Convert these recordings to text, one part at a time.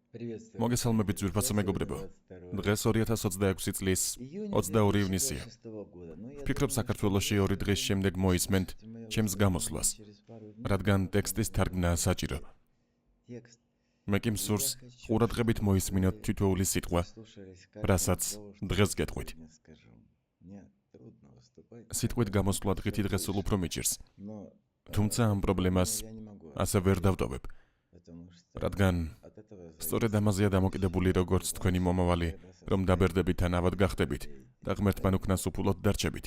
მოგესალმებით ძვირფასო მეგობრებო. დღეს 2026 წლის 22 ივნისია. ვფიქრობ საქართველოში 2 დღის შემდეგ მოისმენთ ჩემს გამოსვლას, რადგან ტექსტის თარგმნა საჭირო. მე კი მსურს ყურადღებით მოისმინოთ თითოეული სიტყვა, რასაც დღეს გეტყვით. სიტყვით გამოსვლა დღითი დღეს სულ უფრო მიჭირს. თუმცა ამ პრობლემას ასე ვერ დავტოვებ. რადგან სწორედ ამაზეა დამოკიდებული როგორც თქვენი მომავალი, რომ დაბერდებით ან ავად გახდებით და ღმერთთან უკნას უფულოდ დარჩებით.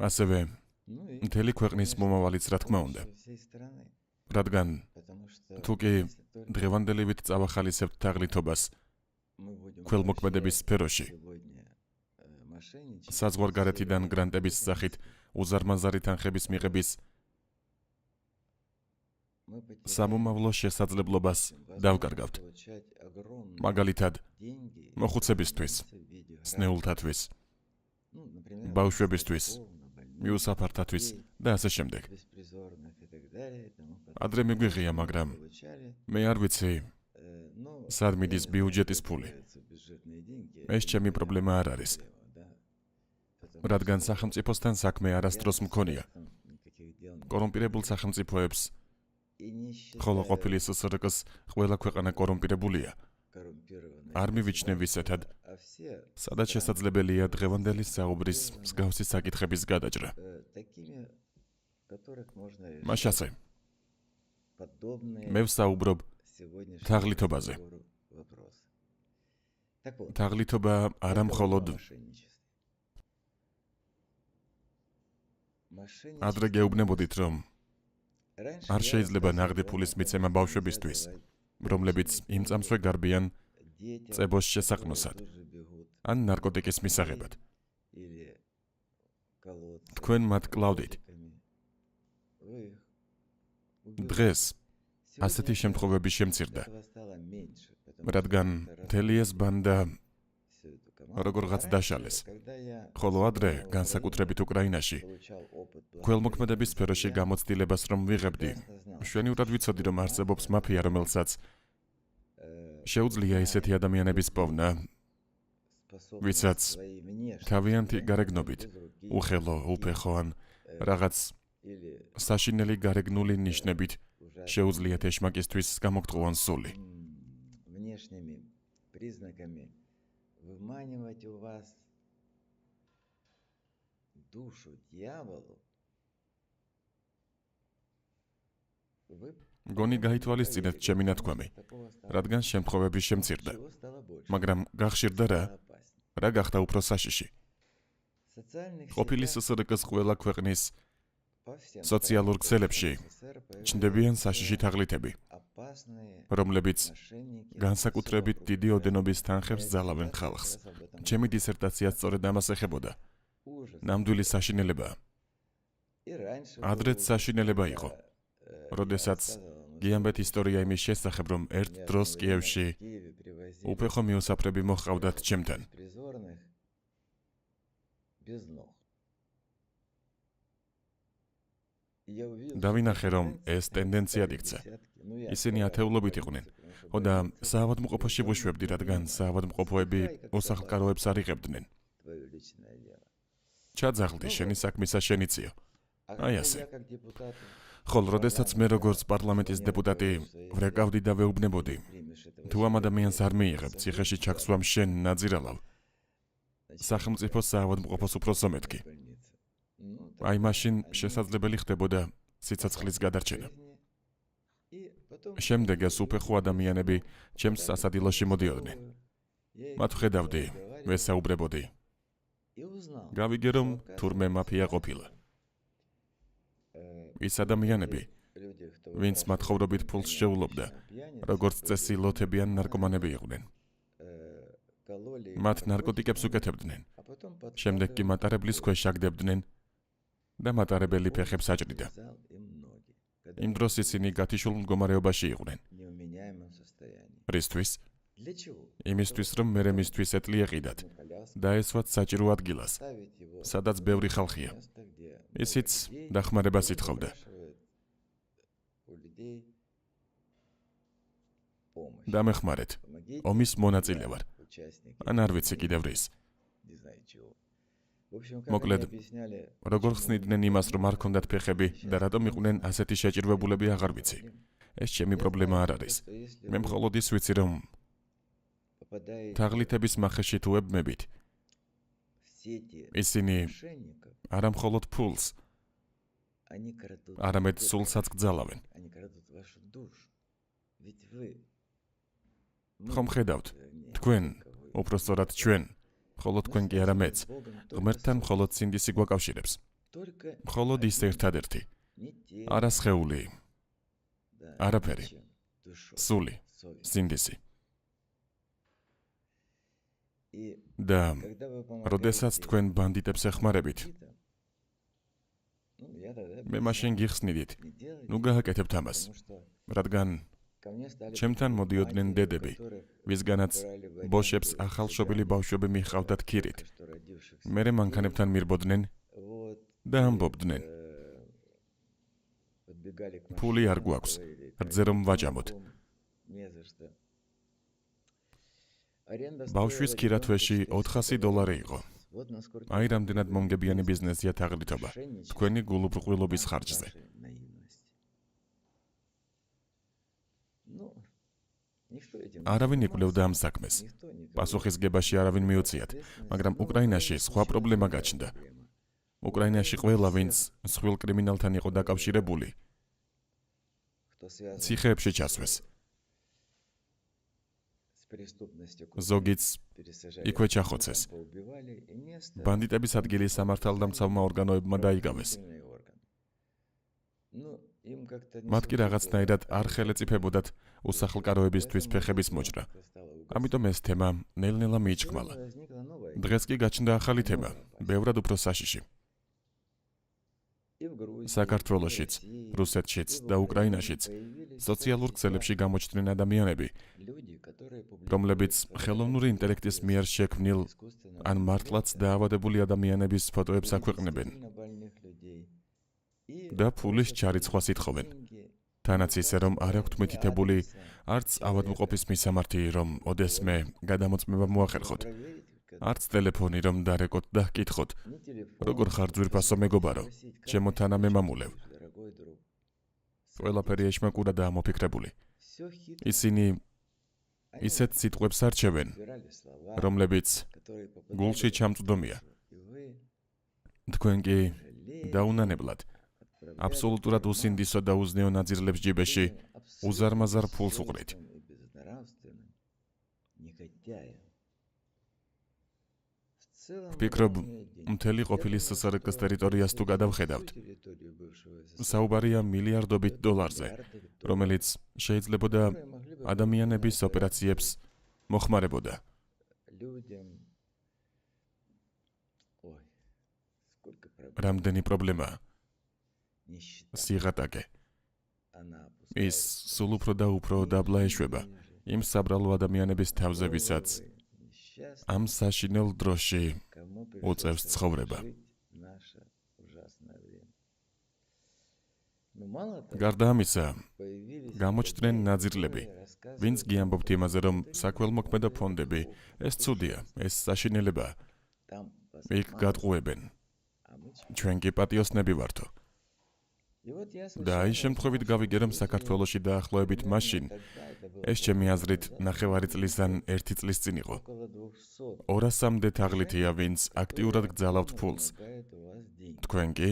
ასევე მთელი ქვეყნის მომავალიც რა თქმა უნდა. რადგან თუ კი დღევანდელივით წავახალისებთ თაღლითობას ქველმოქმედების სფეროში, საზღვარგარეთიდან გრანტების სახით უზარმაზარი თანხების მიღების სამომავლო შესაძლებლობას დავკარგავთ. მაგალითად, მოხუცებისთვის, სნეულთათვის, ბავშვებისთვის, მიუსაფართათვის და ასე შემდეგ. ადრე მიგვიღია, მაგრამ მე არ ვიცი, სად მიდის ბიუჯეტის ფული. ეს ჩემი პრობლემა არ არის. რადგან სახელმწიფოსთან საქმე არასდროს მქონია. კორუმპირებულ სახელმწიფოებს, ხოლო ყოფილი SSRK-ს ყველა ქვეყანა კორუმპირებულია. არ მივიჩნევ ისეთად, სადაც შესაძლებელია დღევანდელი საუბრის მსგავსი საკითხების გადაჭრა. მაშასე, მე ვსაუბრობ თაღლითობაზე. თაღლითობა არა მხოლოდ ადრე გეუბნებოდით, რომ არ შეიძლება ნაღდი ფულის მიცემა ბავშვებისთვის, რომლებიც იმ წამსვე გარბიან წებოს შესაყნოსად, ან ნარკოტიკის მისაღებად. თქვენ მათ კლავდით. დღეს ასეთი შემთხვევები შემცირდა, რადგან მთელი ეს ბანდა როგორღაც დაშალეს, ხოლო ადრე, განსაკუთრებით უკრაინაში, ქველმოქმედების სფეროში გამოცდილებას რომ ვიღებდი, მშვენივრად ვიცოდი, რომ არსებობს მაფია, რომელსაც შეუძლია ისეთი ადამიანების პოვნა, ვისაც თავიანთი გარეგნობით, უხელო, უფეხო ან რაღაც საშინელი გარეგნული ნიშნებით შეუძლიათ ეშმაკისთვის გამოგტყუონ სული. Выманивать у вас душу дьяволу. გონი გაითვალისწინეთ ჩემი ნათქვამი, რადგან შემთხვევები შემცირდა, მაგრამ გახშირდა რა გახდა უფრო საშიში. ყოფილი SSRK-ს ყველა ქვეყნის სოციალურ ქსელებში ჩნდებიან საშიში თაღლითები, რომლებიც განსაკუთრებით დიდი ოდენობის თანხებს ძალავენ ხალხს. ჩემი დისერტაცია სწორედ ამას ეხებოდა. ნამდვილი საშინელება. ადრეც საშინელება იყო, როდესაც გიამბეთ ისტორია იმის შესახებ, რომ ერთ დროს კიევში უფეხო მიუსაფრები მოჰყავდათ ჩემთან. დავინახე, რომ ეს ტენდენციად იქცა. ისინი ათეულობით იყვნენ, და საავადმყოფოში ვუშვებდი, რადგან საავადმყოფოები უსახლკაროებს არ იღებდნენ. ჩაძაღლდი, შენი საქმისა შენიციო. აი ასე. ხოლო როდესაც მე როგორც პარლამენტის დეპუტატი ვრეკავდი და ვეუბნებოდი, თუ ამ ადამიანს არ მიიღებ ციხეში ჩაქსვამ შენ ნაძირალავ, სახელმწიფოს საავადმყოფოს უფროსო მეთქი. აი მაშინ შესაძლებელი ხდებოდა სიცოცხლის გადარჩენა. შემდეგ ეს უფეხო ადამიანები ჩემს სასადილოში მოდიოდნენ. მათ ვხედავდი, ვესაუბრებოდი. გავიგე, რომ თურმე მაფია ყოფილა. ის ადამიანები, ვინც მათხოვრობით ფულს შეულობდა, როგორც წესი ლოთები ან ნარკომანები იყვნენ. მათ ნარკოტიკებს უკეთებდნენ, შემდეგ კი მატარებლის ქვეშ აგდებდნენ და მატარებელი ფეხებს აჭრიდა. იმ დროს ისინი გათიშულ მდგომარეობაში იყვნენ. რისთვის? იმისთვის, რომ მერე მისთვის ეტლი ეყიდათ და ესვათ საჭირო ადგილას, სადაც ბევრი ხალხია. ისიც დახმარებას ითხოვდა. დამეხმარეთ. ომის მონაწილე ვარ. ან არ ვიცი კიდევ რის. მოკლედ, როგორ ხსნიდნენ იმას, რომ არ ქონდათ ფეხები და რატომ იყვნენ ასეთი შეჭირვებულები აღარ ვიცი. ეს ჩემი პრობლემა არ არის. მე მხოლოდ ის ვიცი, რომ თაღლითების მახეში თუ ებმებით, ისინი არა მხოლოდ ფულს, არამედ სულსაც გძალავენ. ხომ ხედავთ, თქვენ, უпростоრად ჩვენ, მხოლოდ თქვენ კი არა მეც, ღმერთთან მხოლოდ სინდისი გვაკავშირებს. მხოლოდ ის ერთადერთი. არა სხეული, არაფერი, სული, სინდისი. და როდესაც თქვენ ბანდიტებს ეხმარებით, მე მაშინ გიხსნიდით, ნუ გააკეთებთ ამას, რადგან ჩემთან მოდიოდნენ დედები, ვისგანაც ბოშებს ახალშობილი ბავშვები მიჰყავდათ ქირით. მერე მანქანებთან მირბოდნენ და ამბობდნენ, ფული არ გვაქვს, რძე რომ ვაჭამოთ. ბავშვის ქირა თვეში $400 იყო. აი რამდენად მომგებიანი ბიზნესია თაღლითობა, თქვენი გულუბრყვილობის ხარჯზე. არავინ იკვლევდა ამ საქმეს. პასუხისგებაში არავინ მიუწიათ, მაგრამ უკრაინაში სხვა პრობლემა გაჩნდა. უკრაინაში ყველა, ვინც მსხვილ კრიმინალთან იყო დაკავშირებული, ციხეებში ჩასვეს. ზოგიც იქვე ჩახოცეს. ბანდიტების ადგილი სამართალდამცავმა ორგანოებმა დაიგავეს. მათ კი რაღაცნაირად არ ხელეწიფებოდათ უსახლკაროებისთვის ფეხების მოჭრა. ამიტომ ეს თემა ნელ-ნელა მიიჩქმალა. დღეს კი გაჩნდა ახალი თემა, ბევრად უფრო საშიში. საქართველოშიც, რუსეთშიც და უკრაინაშიც სოციალურ ქსელებში გამოჩნდნენ ადამიანები, რომლებიც ხელოვნური ინტელექტის მიერ შექმნილ ან მართლაც დაავადებული ადამიანების ფოტოებს აქვეყნებენ და ფულის ჩარიცხვას ითხოვენ. თანაც ისე, რომ არ აქვთ მითითებული არც ავადმყოფის მისამართი, რომ ოდესმე გადამოწმება მოახერხოთ, არც ტელეფონი, რომ დარეკოთ და ჰკითხოთ, როგორ ხარ ძვირფასო მეგობარო, ჩემო თანამემამულევ. ყველაფერი ეშმაკურა და ამოფიქრებული. ისინი ისეთ სიტყვებს არჩევენ, რომლებიც გულში ჩამწვდომია. თქვენ კი დაუნანებლად, აბსოლუტურად უსინდისო და უზნეო ნაძირლებს ჯიბეში უზარმაზარ ფულს უყრით. ვფიქრობ, მთელი ყოფილი SSRK-ის ტერიტორიას თუ გადავხედავთ, საუბარია მილიარდობით $-ზე, რომელიც შეიძლებოდა ადამიანების ოპერაციებს მოხმარებოდა. რამდენი პრობლემაა. სიღატაკე. ის სულ უფრო და უფრო დაბლა ეშვება იმ საბრალო ადამიანების თავზე, ვისაც ამ საშინელ დროში უწევს ცხოვრება. გარდა ამისა, გამოჩნდნენ ნაძირლები, ვინც გიამბობთ იმაზე, რომ საქველმოქმედო ფონდები, ეს ცუდია, ეს საშინელებაა. იქ გადყუებენ. ჩვენ კი პატიოსნები ვართო. და აი შემთხვევით გავიგე, რომ საქართველოში დაახლოებით მაშინ, ეს ჩემი აზრით ნახევარი წლის ან 1 წლის წინ იყო. 200-მდე თაღლითია, ვინც აქტიურად გძალავთ ფულს. თქვენ კი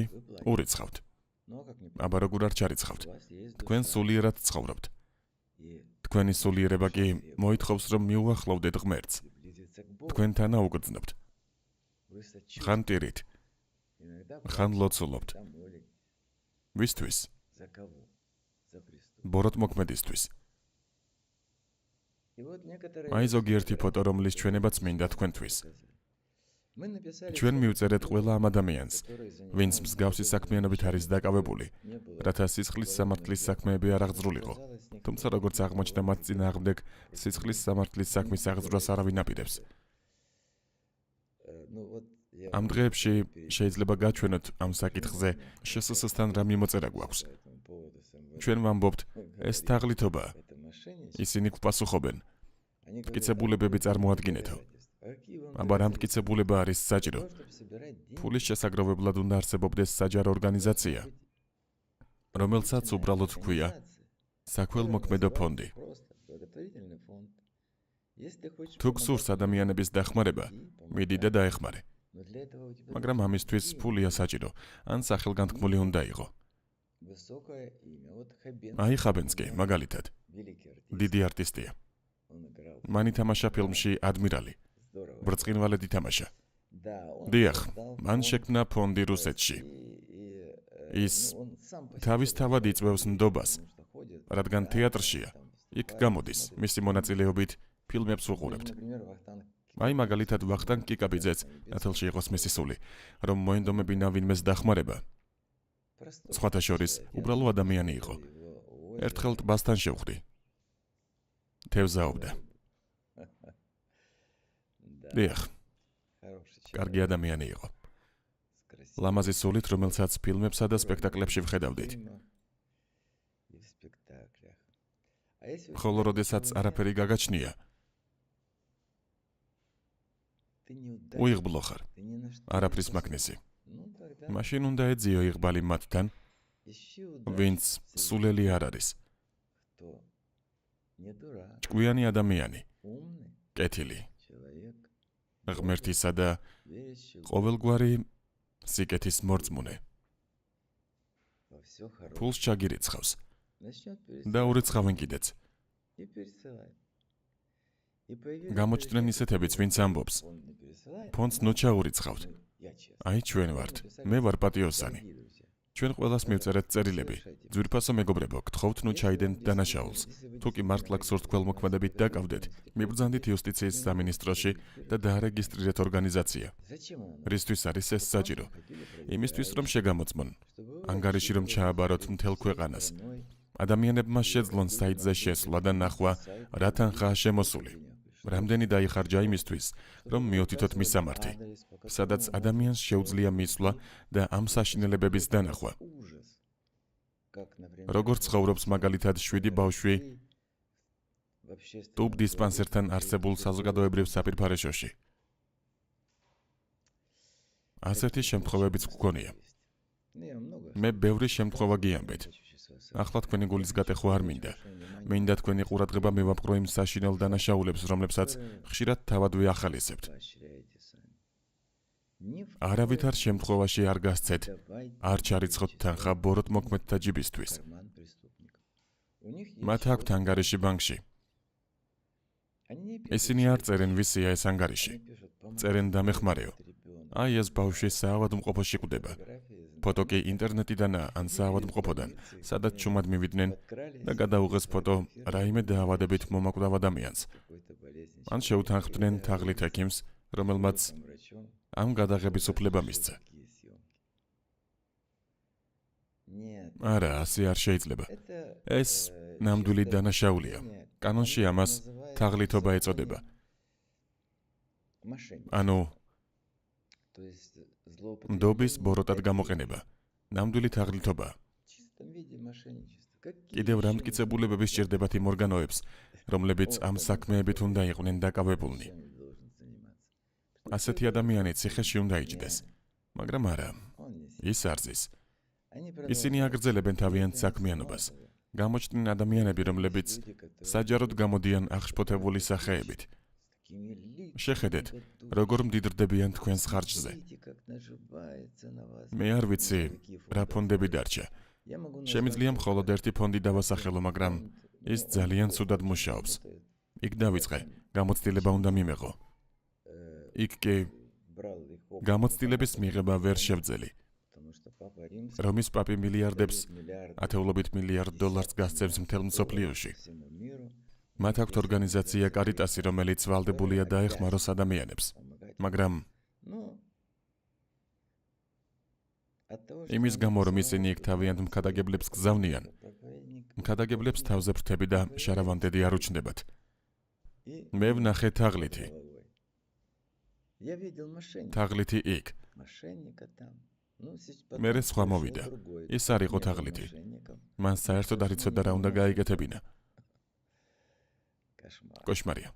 ურიცხავთ. აბა როგორ არ ჩარიცხავთ. თქვენ სულიერად ცხოვრობთ. თქვენი სულიერება კი მოითხოვს, რომ მიუახლოვდეთ ღმერთს. თქვენთან აუგრძნობთ. ხან ტირით, ხან ლოცულობთ. ვისთვის? ბოროტმოქმედისთვის. აი ზოგიერთი ფოტო, რომლის ჩვენებაც მინდა თქვენთვის. ჩვენ მივწერეთ ყველა ამ ადამიანს, ვინც მსგავსი საქმიანობით არის დაკავებული, რათა სისხლის სამართლის საქმეები არ აღძრულიყო. თუმცა როგორც აღმოჩნდა, მათ წინააღმდეგ სისხლის სამართლის საქმის აღძვრას არავინ აპირებს. ამ დღეებში შეიძლება გაჩვენოთ ამ საკითხზე SSS-თან რა მიმოწერა გვაქვს. ჩვენ ვამბობთ, ეს თაღლითობაა. ისინი გვპასუხობენ. მტკიცებულებები წარმოადგინეთო. აბა რა მტკიცებულება არის საჭირო? ფულის შესაგროვებლად უნდა არსებობდეს საჯარო ორგანიზაცია, რომელსაც უბრალოდ ჰქვია საქველმოქმედო ფონდი. თუ გსურს ადამიანების დახმარება, მიდი და დაეხმარე. მაგრამ ამისთვის ფულია საჭირო, ან სახელგანთქმული უნდა იყო. აი ხაბენსკი, მაგალითად, დიდი არტისტია. მან ითამაშა ფილმში „ადმირალი“. ბრწყინვალედ ითამაშა. დიახ, მან შექმნა ფონდი რუსეთში. ის თავისთავად იწვევს ნდობას, რადგან თეატრშია. იქ გამოდის, მისი მონაწილეობით ფილმებს უყურებთ. აი მაგალითად ვახტანგ კიკაბიძეც, ნათელში იყოს მისი სული, რომ მოენდომებინა ვინმეს დახმარება. სხვათა შორის, უბრალო ადამიანი იყო. ერთხელ ტბასთან შევხვდი. თევზაობდა. დიახ, კარგი ადამიანი იყო. ლამაზი სულით, რომელსაც ფილმებსა და სპექტაკლებში ვხედავდით. ხოლო როდესაც არაფერი გაგაჩნია, უიღბლო ხარ, არაფრის მაქნესი. მაშინ უნდა ეძიო იღბალი მათთან, ვინც სულელი არ არის. ჭკვიანი ადამიანი, კეთილი, ღმერთისა და ყოველგვარი სიკეთის მორწმუნე. ფულს ჩაგირიცხავს და ურიცხავენ კიდეც. გამოჩნდნენ ისეთებიც, ვინც ამბობს, ფონდს ნუ ჩაურიცხავთ. აი ჩვენ ვართ, მე ვარ პატიოსანი. ჩვენ ყველას მივწერეთ წერილები. ძვირფასო მეგობრებო, გთხოვთ ნუ ჩაიდენთ დანაშაულს. თუ კი მართლა გსურთ ქველმოქმედებით დაკავდეთ, მიბრძანდით იუსტიციის სამინისტროში და დაარეგისტრირეთ ორგანიზაცია. რისთვის არის ეს საჭირო? იმისთვის, რომ შეგამოწმონ. ანგარიში რომ ჩააბაროთ მთელ ქვეყანას. ადამიანებმა შეძლონ საიტზე შესვლა და ნახვა, რა თანხაა შემოსული. რამდენი დაიხარჯა იმისთვის, რომ მიუთითოთ მისამართი, სადაც ადამიანს შეუძლია მისვლა და ამ საშინელებების დანახვა. როგორც ცხოვრობს მაგალითად 7 ბავშვი ტუბ დისპანსერთან არსებულ საზოგადოებრივ საფირფარეშოში. ასეთი შემთხვევებიც გქონია. მე ბევრი შემთხვევა გიამბეთ. ახლა თქვენი გულის გატეხვა არ მინდა. მინდა თქვენი ყურადღება მივაპყრო იმ საშინელ დანაშაულებს, რომლებსაც ხშირად თავად ვიახალისებთ. არავითარ შემთხვევაში არ გასცეთ, არ ჩარიცხოთ თანხა ბოროტმოქმედთა ჯიბისთვის. მათ აქვთ ანგარიში ბანკში. ისინი არ წერენ ვისია ეს ანგარიში. წერენ დამეხმარეო. აი ეს ბავშვი საავადმყოფოში ყვდება. ფოტო კი ინტერნეტიდანაა ან საავადმყოფოდან, სადაც ჩუმად მივიდნენ და გადაუღეს ფოტო რაიმე დაავადებით მომაკვდავ ადამიანს. ან შეუთანხმდნენ თაღლით ექიმს, რომელმაც ამ გადაღების უფლება მისცა. არა, ასე არ შეიძლება. ეს ნამდვილი დანაშაულია. კანონში ამას თაღლითობა ეწოდება. ანუ ნდობის ბოროტად გამოყენება. ნამდვილი თაღლითობა. კიდევ რა მტკიცებულებები სჭირდებათ იმ ორგანოებს, რომლებიც ამ საქმეებით უნდა იყვნენ დაკავებულნი. ასეთი ადამიანი ციხეში უნდა იჯდეს, მაგრამ არა, ის არ ზის. ისინი აგრძელებენ თავიანთ საქმიანობას. გამოჩნდნენ ადამიანები, რომლებიც საჯაროდ გამოდიან აღშფოთებული სახეებით. შეხედეთ, როგორ მდიდრდებიან თქვენს ხარჯზე. მე არ ვიცი, რა ფონდები დარჩა. შემიძლია მხოლოდ ერთი ფონდი დავასახელო, მაგრამ ის ძალიან ცუდად მუშაობს. იქ დავიწყე, გამოცდილება უნდა მიმეღო. იქ კი გამოცდილების მიღება ვერ შევძელი. რომის პაპი მილიარდებს, ათეულობით მილიარდ დოლარს გასცემს მთელ მსოფლიოში. მათ აქვთ ორგანიზაცია კარიტასი, რომელიც ვალდებულია დაეხმაროს ადამიანებს. მაგრამ იმის გამო, რომ ისინი იქ თავიანთ მქადაგებლებს გზავნიან, მქადაგებლებს თავზე ფრთები და შარავანდედი არ უჩნდებათ. მე ვნახე თაღლითი. თაღლითი იქ. მერე სხვა მოვიდა. ის არ იყო თაღლითი. მან საერთოდ არ იცოდა რა უნდა გაიგეთებინა. Кошмар. კოშმარია.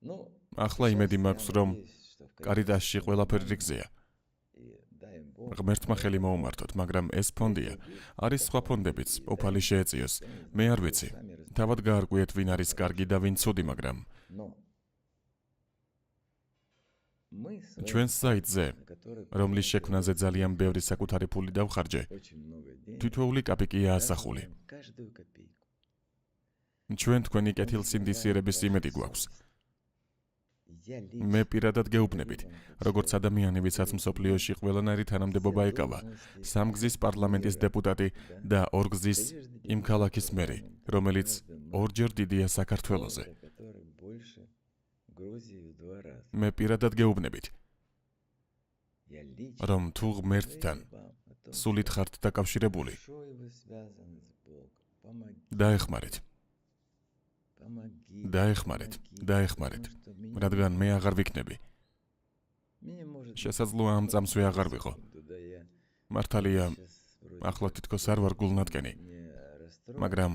Ну, ახლა იმედი მაქვს, რომ კარიტასში ყველაფერი რიგზეა. ღმერთმა ხელი მოუმართოთ, მაგრამ ეს ფონდია. არის სხვა ფონდებიც, უფალი შეეწიოს. მე არ ვიცი. თავად გაარკვიეთ, ვინ არის კარგი და ვინ ცუდი, მაგრამ ჩვენს საიტზე, რომლის შექმნაზე ძალიან ბევრი საკუთარი ფული დავხარჯე, თითოეული კაპიკია ასახული. ჩვენ თქვენი კეთილსინდისიერების იმედი გვაქვს. მე პირადად გეუბნებით, როგორც ადამიანი, ვისაც მსოფლიოში ყველანაირი თანამდებობა ეკავა, სამგზის პარლამენტის დეპუტატი და ორგზის იმ ქალაქის მერი, რომელიც ორჯერ დიდია საქართველოზე. მე პირადად გეუბნებით, რომ თუ ღმერთთან სულით ხართ დაკავშირებული, დაეხმარეთ, რადგან მე აღარ ვიქნები. შესაძლოა ამ წამსვე აღარ ვიყო. მართალია, ახლა თითქოს არ ვარ გულნადგენი, მაგრამ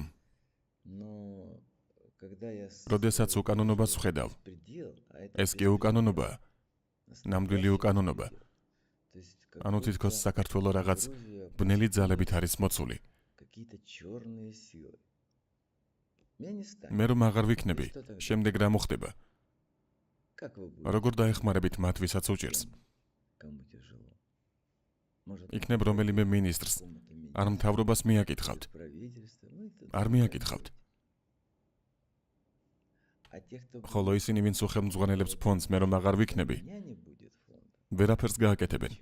როდესაც უკანონობას ვხედავ, ეს კი უკანონობაა, ნამდვილი უკანონობა. ანუ თითქოს საქართველო რაღაც ბნელი ძალებით არის მოცული. მე რომ აღარ ვიქნები, შემდეგ რა მოხდება? როგორ დაეხმარებით მათ, ვისაც უჭირს? იქნებ რომელიმე მინისტრს, არ მთავრობას მიაკითხავთ. არ მიაკითხავთ. ხოლო ისინი, ვინც უხელმძღვანელებს ფონდს, მე რომ აღარ ვიქნები, ვერაფერს გააკეთებენ.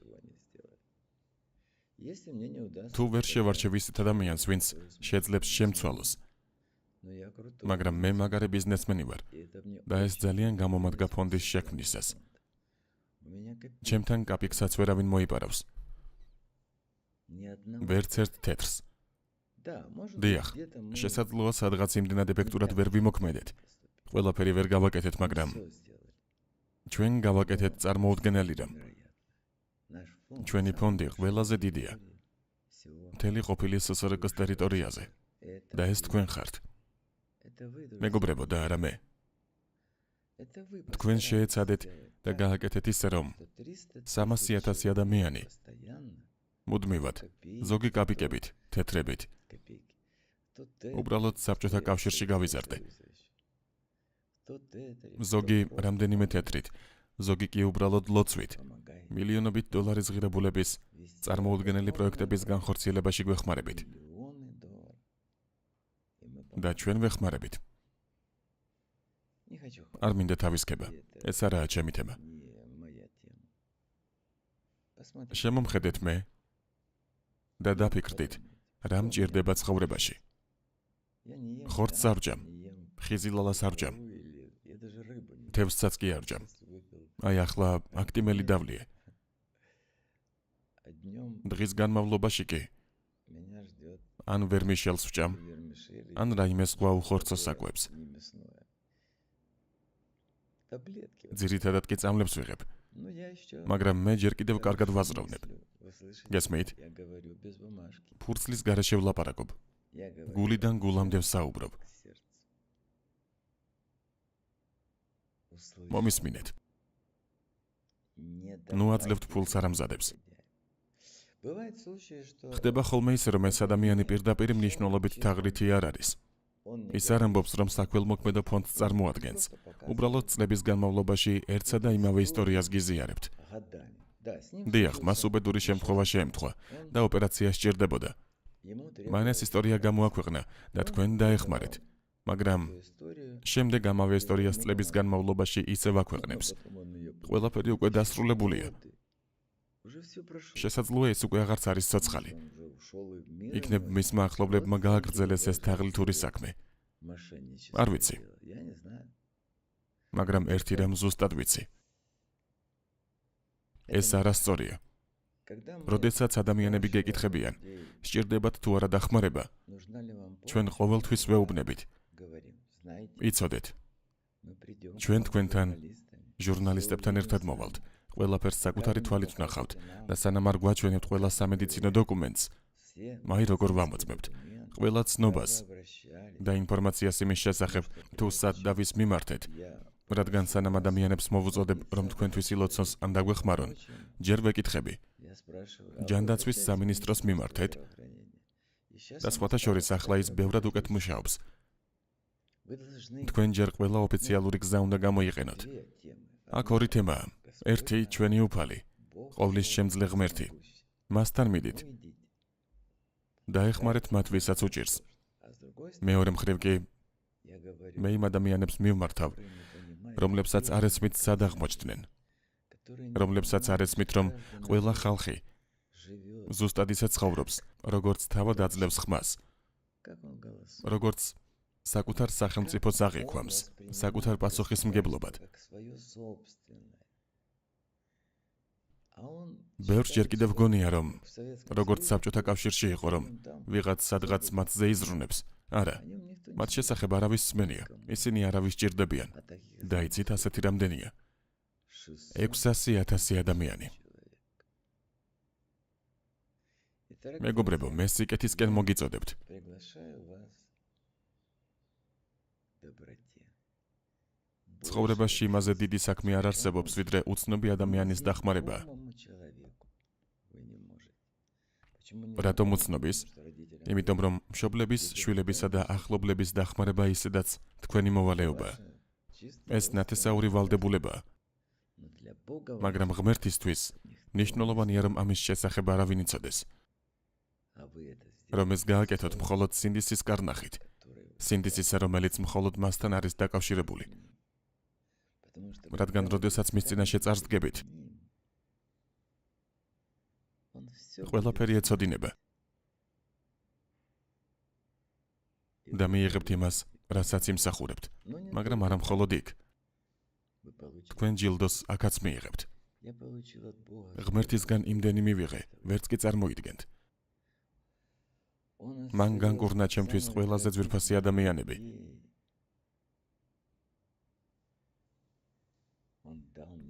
თუ ვერ შევარჩევ ისეთ ადამიანს, ვინც შეძლებს შემცვალოს, მაგრამ მე მაგარი ბიზნესმენი ვარ და ეს ძალიან გამომადგა ფონდის შექმნისას. ჩემთან კაპიკსაც ვერავინ მოიპარავს. ვერც ერთ თეთრს. დიახ, შესაძლოა სადღაც იმდენად ეფექტურად ვერ ვიმოქმედეთ. ყველაფერი ვერ გავაკეთეთ, მაგრამ ჩვენ გავაკეთეთ წარმოუდგენელი რამ. ჩვენი ფონდი ყველაზე დიდია მთელი ყოფილი SSRK-ის ტერიტორიაზე და ეს თქვენ ხართ. მეგობრებო და არა მე. თქვენ შეეცადეთ და გააკეთეთ ისე, რომ 300,000 ადამიანი მუდმივად, ზოგი კაპიკებით, თეთრებით, უბრალოდ საბჭოთა კავშირში გავიზარდე. ზოგი რამდენიმე თეთრით, ზოგი კი უბრალოდ ლოცვით, მილიონობით დოლარის ღირებულების წარმოუდგენელი პროექტების განხორციელებაში გვეხმარებით. და ჩვენ ვეხმარებით. არ მინდა თავისკება, ეს არაა ჩემი თემა. შემომხედეთ მე და დაფიქრდით, რა მჭირდება ცხოვრებაში. ხორცს არ ვჭამ, ხიზილალას არ ვჭამ, თევზსაც კი არ ვჭამ. აი ახლა აქტიმელი დავლიე. დღის განმავლობაში კი ან ვერმიშელს ვჭამ, ან რაიმე სხვა უხორცო საკვებს. ძირითადად კი წამლებს ვიღებ, მაგრამ მე ჯერ კიდევ კარგად ვაზროვნებ. გესმით? ფურცლის გარეშე ვლაპარაკობ. გულიდან გულამდე ვსაუბრობ. მომისმინეთ. ნუ აძლევთ ფულს არამზადებს. ხდება ხოლმე ისე, რომ ეს ადამიანი პირდაპირ მნიშვნელობით თაღრითი არ არის. ის არ ამბობს, რომ საქველმოქმედო ფონდს წარმოადგენს. უბრალოდ წლების განმავლობაში ერთსა და იმავე ისტორიას გიზიარებთ. დიახ, მას უბედური შემთხვევა შეემთხვა და ოპერაცია სჭირდებოდა. მან ეს ისტორია გამოაქვეყნა და თქვენ დაეხმარეთ. მაგრამ შემდეგ ამავე ისტორიას წლების განმავლობაში ისევ აქვეყნებს. ყველაფერი უკვე დასრულებულია. შესაძლოა ეს უკვე აღარც არის ცოცხალი. იქნებ მისმა ახლობლებმა გააგრძელეს ეს თაღლითური საქმე. არ ვიცი. მაგრამ ერთი რამ ზუსტად ვიცი. ეს არასწორია. როდესაც ადამიანები გეკითხებიან, სჭირდებათ თუ არა დახმარება, ჩვენ ყოველთვის ვეუბნებით. იცოდეთ, ჩვენ თქვენთან ჟურნალისტებთან ერთად მოვალთ. ყველაფერს საკუთარი თვალით ვნახავთ და სანამ არ გვაჩვენებთ ყველა სამედიცინო დოკუმენტს, მაი როგორ ვამოწმებთ. ყველა ცნობას და ინფორმაციას იმის შესახებ, თუ სად და ვის მიმართეთ, რადგან სანამ ადამიანებს მოვუწოდებ, რომ თქვენთვის ილოცოს ან დაგვეხმარონ, ჯერ ვეკითხები. ჯანდაცვის სამინისტროს მიმართეთ და სხვათა შორის ახლა ის ბევრად უკეთ მუშაობს. თქვენ ჯერ ყველა ოფიციალური გზა უნდა გამოიყენოთ. აქ ორი თემაა. ერთი ჩვენი უფალი, ყოვლის შემძლე ღმერთი. მასთან მიდით. დაეხმარეთ მათ, ვისაც უჭირს. მეორე მხრივ კი მე იმ ადამიანებს მივმართავ, რომლებსაც არ ესმით სად აღმოჩნდნენ, რომლებსაც არ ესმით, რომ ყველა ხალხი ზუსტად ისე ცხოვრობს, როგორც თავად აძლევს ხმას, როგორც საკუთარ სახელმწიფოს აღიქვამს, საკუთარ პასუხისმგებლობად. ბევრს ჯერ კიდევ გონია, რომ როგორც საბჭოთა კავშირში იყო, რომ ვიღაც სადღაც მათზე იზრუნებს. არა, მათ შესახებ არავის სმენია, ისინი არავის ჭირდებიან. და იცით, ასეთი რამდენია? 600,000 ადამიანი. მეგობრებო, მე სიკეთისკენ მოგიწოდებთ. ცხოვრებაში იმაზე დიდი საქმე არ არსებობს, ვიდრე უცნობი ადამიანის დახმარება. რატომ უცნობის? იმიტომ რომ მშობლების, შვილებისა და ახლობლების დახმარება ისედაც თქვენი მოვალეობაა. ეს ნათესაური ვალდებულებაა. მაგრამ ღმერთისთვის მნიშვნელოვანია, რომ ამის შესახებ არავინ იცოდეს. რომ ეს გააკეთოთ მხოლოდ სინდისის კარნახით. სინდისისა, რომელიც მხოლოდ მასთან არის დაკავშირებული. რადგან როდესაც მის წინაშე წარსდგებით, ყველაფერი ეცოდინება. და მიიღებთ იმას, რასაც იმსახურებთ, მაგრამ არა მხოლოდ იქ. თქვენ ჯილდოს აქაც მიიღებთ. ღმერთისგან იმდენი მივიღე, ვერც კი წარმოიდგენთ. მან განკურნა ჩემთვის ყველაზე ძვირფასი ადამიანები.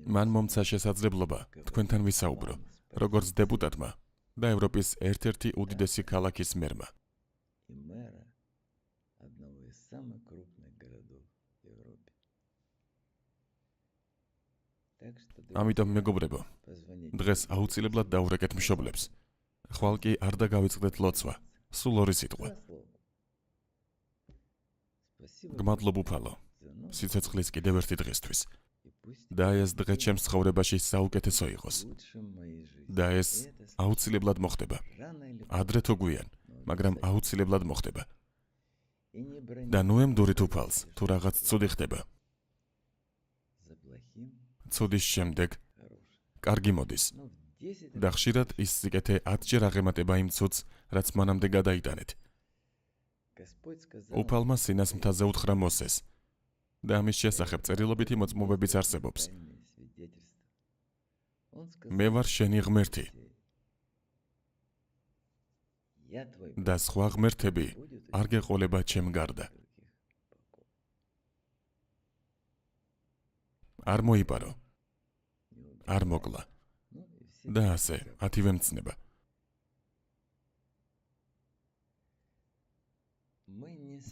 მან მომცა შესაძლებლობა თქვენთან ვისაუბრო, როგორც დეპუტატმა და ევროპის ერთ-ერთი უდიდესი ქალაქის მერმა. ამიტომ მეგობრებო, დღეს აუცილებლად დაურეკეთ მშობლებს. ხვალ კი არ დაგავიწყდეთ ლოცვა, სულ ორი სიტყვა. გმადლობ უფალო, სიცოცხლის კიდევ ერთი დღისთვის. და ეს დღე ჩემს ცხოვრებაში საუკეთესო იყოს. და ეს აუცილებლად მოხდება. ადრე თუ გვიან, მაგრამ აუცილებლად მოხდება. და ნუ ემდურით უფალს, თუ რაღაც ცუდი ხდება. ცუდის შემდეგ კარგი მოდის. და ხშირად ის სიკეთე 10-ჯერ აღემატება იმ ცუდს, რაც მანამდე გადაიტანეთ. უფალმა სინას მთაზე უთხრა მოსეს. და ამის შესახებ წერილობითი მოწმობებიც არსებობს. მე ვარ შენი ღმერთი. და სხვა ღმერთები არ გეყოლება ჩემ გარდა. არ მოიპარო. არ მოკლა. და ასე, ათივე მცნება.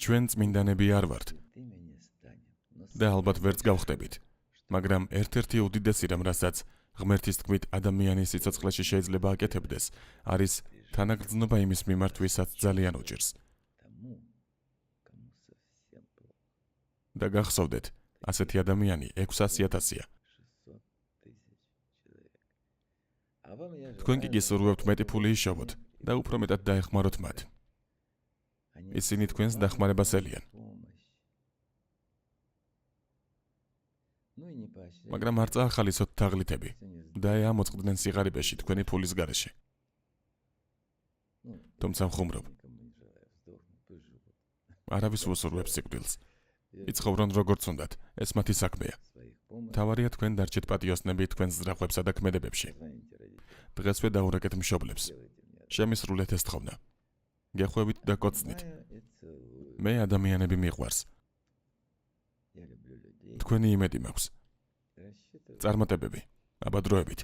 ჩვენ წმინდანები არ ვართ. და ალბათ ვერც გავხდებით. მაგრამ ერთ-ერთი უდიდესი რამ, რასაც ღმერთის თქმით ადამიანის სიცოცხლეში შეიძლება აკეთებდეს, არის თანაგრძნობა იმის მიმართ, ვისაც ძალიან უჭირს. და გახსოვდეთ, ასეთი ადამიანი 600,000-ია. თქვენ კი გისურვებთ მეტი ფული იშოვოთ და უფრო მეტად დაეხმაროთ მათ. ისინი თქვენს დახმარებას ელიან. მაგრამ არ წაახალისოთ თაღლითები და ამოწყდნენ სიღარიბეში თქვენი ფულის გარეშე. თუმცა მხუმრობ. არავის უსურვებს სიკვდილს. იცხოვრონ როგორც უნდათ, ეს მათი საქმეა. მთავარია თქვენ დარჩეთ პატიოსნები თქვენს ზრახვებსა და ქმედებებში. დღესვე დაურეკეთ მშობლებს. შემისრულეთ ეს თხოვნა. გეხვევით და კოცნით. მე ადამიანები მიყვარს. თქვენი იმედი მაქვს. წარმატებები, აბა დროებით.